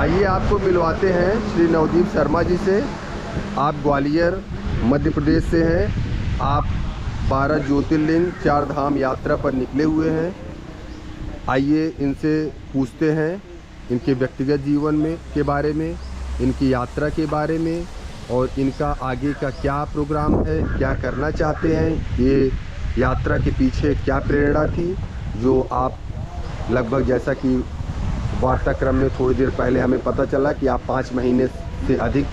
आइए आपको मिलवाते हैं श्री नवदीप शर्मा जी से। आप ग्वालियर मध्य प्रदेश से हैं। आप 12 ज्योतिर्लिंग 4 धाम यात्रा पर निकले हुए हैं। आइए इनसे पूछते हैं इनके व्यक्तिगत जीवन में के बारे में, इनकी यात्रा के बारे में और इनका आगे का क्या प्रोग्राम है, क्या करना चाहते हैं, ये यात्रा के पीछे क्या प्रेरणा थी, जो आप लगभग जैसा कि वार्ताक्रम में थोड़ी देर पहले हमें पता चला कि आप 5 महीने से अधिक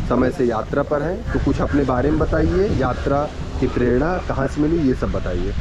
समय से यात्रा पर हैं। तो कुछ अपने बारे में बताइए, यात्रा की प्रेरणा कहाँ से मिली, ये सब बताइए।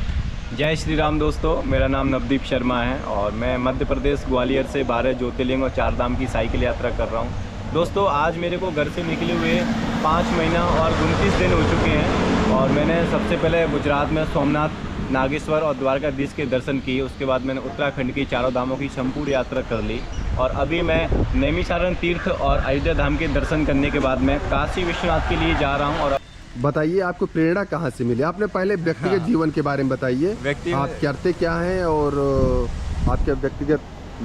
जय श्री राम दोस्तों, मेरा नाम नवदीप शर्मा है और मैं मध्य प्रदेश ग्वालियर से 12 ज्योतिर्लिंग और 4 धाम की साइकिल यात्रा कर रहा हूँ। दोस्तों आज मेरे को घर से निकले हुए 5 महीना और 29 दिन हो चुके हैं और मैंने सबसे पहले गुजरात में सोमनाथ, नागेश्वर और द्वारकाधीश के दर्शन किए। उसके बाद मैंने उत्तराखंड की 4 धामों की संपूर्ण यात्रा कर ली और अभी मैं नैमिषारण्य तीर्थ और अयोध्या धाम के दर्शन करने के बाद मैं काशी विश्वनाथ के लिए जा रहा हूँ। और बताइए आपको प्रेरणा कहाँ से मिली। आपने पहले व्यक्तिगत जीवन के बारे में बताइए, आप करते क्या हैं और आपका व्यक्तिगत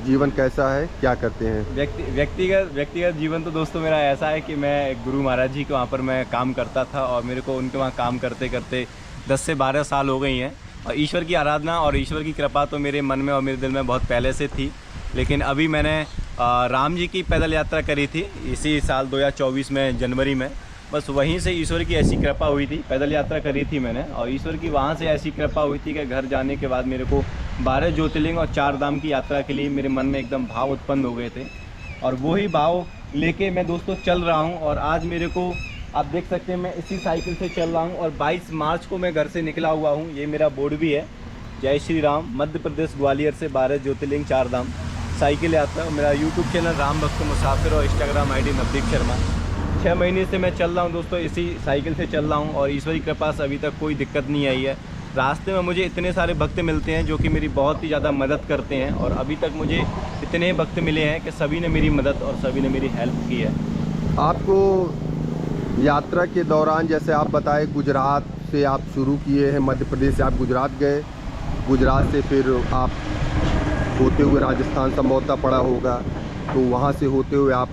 जीवन कैसा है, क्या करते हैं। व्यक्तिगत जीवन तो दोस्तों मेरा ऐसा है कि मैं एक गुरु महाराज जी के वहाँ पर मैं काम करता था और मेरे को उनके वहाँ काम करते करते 10 से 12 साल हो गई हैं। और ईश्वर की आराधना और ईश्वर की कृपा तो मेरे मन में और मेरे दिल में बहुत पहले से थी। लेकिन अभी मैंने राम जी की पैदल यात्रा करी थी इसी साल 2024 में जनवरी में। बस वहीं से ईश्वर की ऐसी कृपा हुई थी, पैदल यात्रा करी थी मैंने और ईश्वर की वहाँ से ऐसी कृपा हुई थी कि घर जाने के बाद मेरे को 12 ज्योतिर्लिंग और 4 धाम की यात्रा के लिए मेरे मन में एकदम भाव उत्पन्न हो गए थे और वही भाव लेके मैं दोस्तों चल रहा हूँ। और आज मेरे को आप देख सकते हैं मैं इसी साइकिल से चल रहा हूँ और 22 मार्च को मैं घर से निकला हुआ हूँ। ये मेरा बोर्ड भी है, जय श्री राम, मध्य प्रदेश ग्वालियर से 12 ज्योतिर्लिंग 4 धाम साइकिल यात्रा। मेरा यूट्यूब चैनल राम भक्त मुसाफिर और इंस्टाग्राम ID नवदीप शर्मा। 6 महीने से मैं चल रहा हूँ दोस्तों, इसी साइकिल से चल रहा हूँ और ईश्वर की कृपा से अभी तक कोई दिक्कत नहीं आई है। रास्ते में मुझे इतने सारे भक्त मिलते हैं जो कि मेरी बहुत ही ज़्यादा मदद करते हैं और अभी तक मुझे इतने भक्त मिले हैं कि सभी ने मेरी मदद और सभी ने मेरी हेल्प की है। आपको यात्रा के दौरान जैसे आप बताए गुजरात से आप शुरू किए हैं, मध्य प्रदेश से आप गुजरात गए, गुजरात से फिर आप होते हुए राजस्थान संभवतः पड़ा होगा, तो वहाँ से होते हुए आप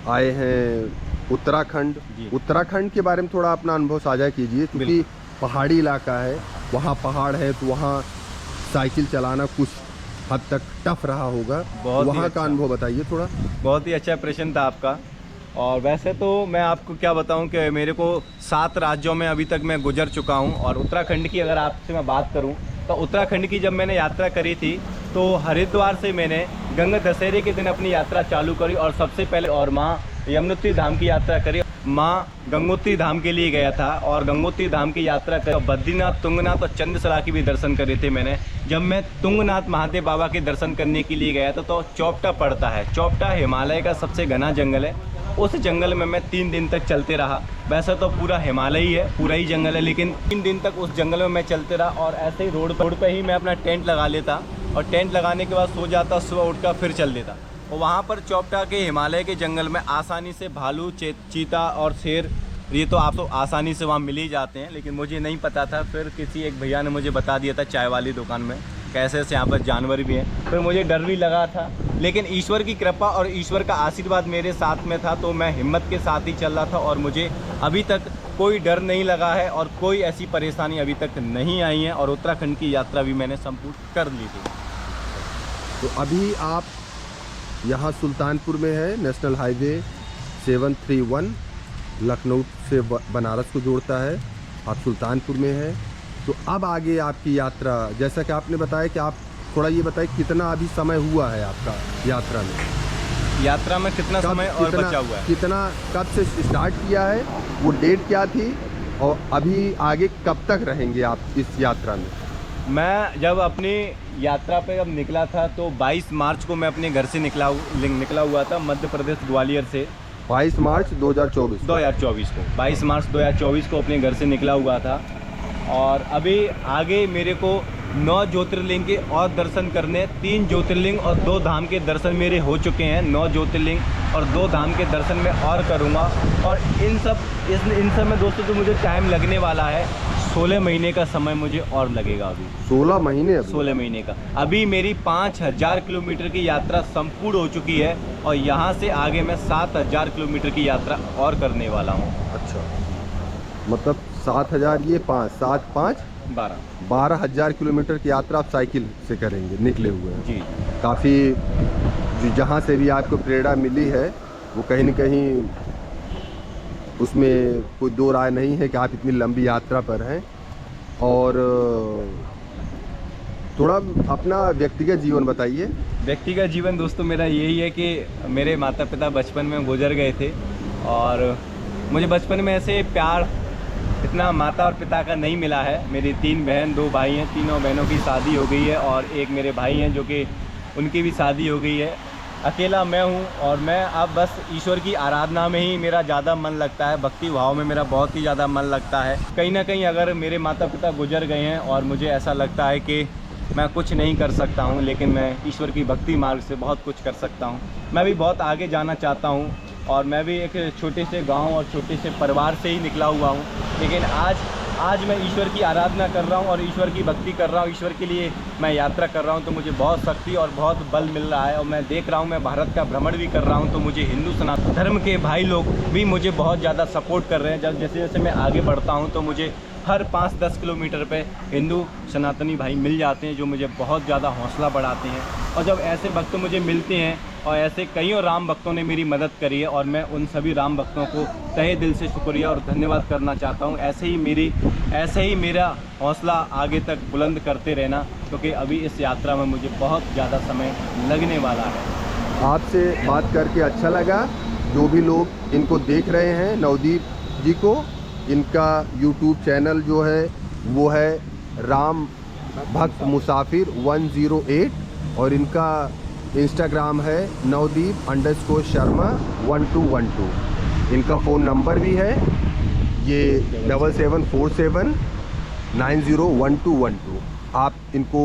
आए हैं उत्तराखंड। उत्तराखंड के बारे में थोड़ा अपना अनुभव साझा कीजिए, क्योंकि पहाड़ी इलाका है, वहाँ पहाड़ है, तो वहाँ साइकिल चलाना कुछ हद तक टफ रहा होगा, वहाँ का अनुभव बताइए थोड़ा। बहुत ही अच्छा प्रश्न था आपका। और वैसे तो मैं आपको क्या बताऊं कि मेरे को 7 राज्यों में अभी तक मैं गुजर चुका हूं और उत्तराखंड की अगर आपसे मैं बात करूं तो उत्तराखंड की जब मैंने यात्रा करी थी तो हरिद्वार से मैंने गंगा दशहरे के दिन अपनी यात्रा चालू करी और सबसे पहले और माँ यमुनोत्री धाम की यात्रा करी। माँ गंगोत्री धाम के लिए गया था और गंगोत्री धाम की यात्रा कर बद्रीनाथ, तुंगनाथ और चंद्रशिला की भी दर्शन करे थे मैंने। जब मैं तुंगनाथ महादेव बाबा के दर्शन करने के लिए गया था तो चौपटा पड़ता है। चौपटा हिमालय का सबसे घना जंगल है। उस जंगल में मैं 3 दिन तक चलते रहा। वैसे तो पूरा हिमालय ही है, पूरा ही जंगल है, लेकिन 3 दिन तक उस जंगल में मैं चलते रहा और ऐसे ही रोड पे ही मैं अपना टेंट लगा लेता और टेंट लगाने के बाद सो जाता, सुबह उठकर फिर चल देता। और वहाँ पर चौपटा के हिमालय के जंगल में आसानी से भालू, चीता और शेर, ये तो आप तो आसानी से वहाँ मिल ही जाते हैं, लेकिन मुझे नहीं पता था। फिर किसी एक भैया ने मुझे बता दिया था चाय वाली दुकान में कैसे से यहाँ पर जानवर भी हैं। फिर मुझे डर भी लगा था, लेकिन ईश्वर की कृपा और ईश्वर का आशीर्वाद मेरे साथ में था तो मैं हिम्मत के साथ ही चल रहा था और मुझे अभी तक कोई डर नहीं लगा है और कोई ऐसी परेशानी अभी तक नहीं आई है और उत्तराखंड की यात्रा भी मैंने संपूर्ण कर ली थी। तो अभी आप यहाँ सुल्तानपुर में है, नेशनल हाईवे 731 लखनऊ से बनारस को जोड़ता है, आप सुल्तानपुर में है। तो अब आगे आपकी यात्रा, जैसा कि आपने बताया कि आप थोड़ा ये बताइए कितना अभी समय हुआ है आपका यात्रा में कितना समय और बचा हुआ है, कितना कब से स्टार्ट किया है, वो डेट क्या थी और अभी आगे कब तक रहेंगे आप इस यात्रा में। मैं जब अपनी यात्रा पे जब निकला था तो 22 मार्च को मैं अपने घर से निकला हुआ था मध्य प्रदेश ग्वालियर से। 22 मार्च 2024 को 22 मार्च 2024 को अपने घर से निकला हुआ था और अभी आगे मेरे को 9 ज्योतिर्लिंग के और दर्शन करने, 3 ज्योतिर्लिंग और 2 धाम के दर्शन मेरे हो चुके हैं। 9 ज्योतिर्लिंग और 2 धाम के दर्शन मैं और करूँगा और इन सब में दोस्तों जो मुझे टाइम लगने वाला है 16 महीने का समय मुझे और लगेगा अभी। 16 महीने अभी? 16 महीने का। अभी मेरी 5000 किलोमीटर की यात्रा संपूर्ण हो चुकी है और यहाँ से आगे मैं 7000 किलोमीटर की यात्रा और करने वाला हूँ। अच्छा, मतलब 7000 ये 5 7 5 12,000 किलोमीटर की यात्रा आप साइकिल से करेंगे, निकले हुए हैं जी। काफ़ी जहाँ से भी आपको प्रेरणा मिली है वो कहीं न कहीं उसमें कोई दो राय नहीं है कि आप इतनी लंबी यात्रा पर हैं। और थोड़ा अपना व्यक्तिगत जीवन बताइए। व्यक्तिगत जीवन दोस्तों मेरा यही है कि मेरे माता पिता बचपन में गुजर गए थे और मुझे बचपन में ऐसे प्यार इतना माता और पिता का नहीं मिला है। मेरी 3 बहन 2 भाई हैं, तीनों बहनों की शादी हो गई है और एक मेरे भाई हैं जो कि उनकी भी शादी हो गई है। अकेला मैं हूँ और मैं अब बस ईश्वर की आराधना में ही मेरा ज़्यादा मन लगता है, भक्ति भाव में मेरा बहुत ही ज़्यादा मन लगता है। कहीं ना कहीं अगर मेरे माता पिता गुजर गए हैं और मुझे ऐसा लगता है कि मैं कुछ नहीं कर सकता हूँ, लेकिन मैं ईश्वर की भक्ति मार्ग से बहुत कुछ कर सकता हूँ। मैं भी बहुत आगे जाना चाहता हूँ और मैं भी एक छोटे से गांव और छोटे से परिवार से ही निकला हुआ हूँ, लेकिन आज मैं ईश्वर की आराधना कर रहा हूँ और ईश्वर की भक्ति कर रहा हूँ, ईश्वर के लिए मैं यात्रा कर रहा हूँ। तो मुझे बहुत शक्ति और बहुत बल मिल रहा है और मैं देख रहा हूँ, मैं भारत का भ्रमण भी कर रहा हूँ, तो मुझे हिंदू सनातन धर्म के भाई लोग भी मुझे बहुत ज़्यादा सपोर्ट कर रहे हैं। जैसे जैसे मैं आगे बढ़ता हूँ तो मुझे हर 5-10 किलोमीटर पे हिंदू सनातनी भाई मिल जाते हैं जो मुझे बहुत ज़्यादा हौसला बढ़ाते हैं। और जब ऐसे भक्त मुझे मिलते हैं और ऐसे कईयों राम भक्तों ने मेरी मदद करी है और मैं उन सभी राम भक्तों को तहे दिल से शुक्रिया और धन्यवाद करना चाहता हूँ। ऐसे ही मेरा हौसला आगे तक बुलंद करते रहना, क्योंकि अभी इस यात्रा में मुझे बहुत ज़्यादा समय लगने वाला है। आपसे बात करके अच्छा लगा। जो भी लोग इनको देख रहे हैं, नवदीप जी को, इनका यूट्यूब चैनल जो है वो है राम भक्त मुसाफिर 108 और इनका इंस्टाग्राम है navdeep_sharma 1212। इनका फ़ोन नंबर भी है ये 7747 901212। आप इनको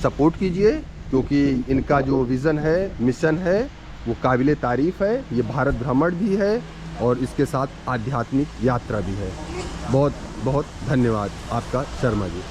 सपोर्ट कीजिए क्योंकि इनका जो विज़न है, मिशन है, वो काबिले तारीफ़ है। ये भारत भ्रमण भी है और इसके साथ आध्यात्मिक यात्रा भी है। बहुत बहुत धन्यवाद आपका शर्मा जी।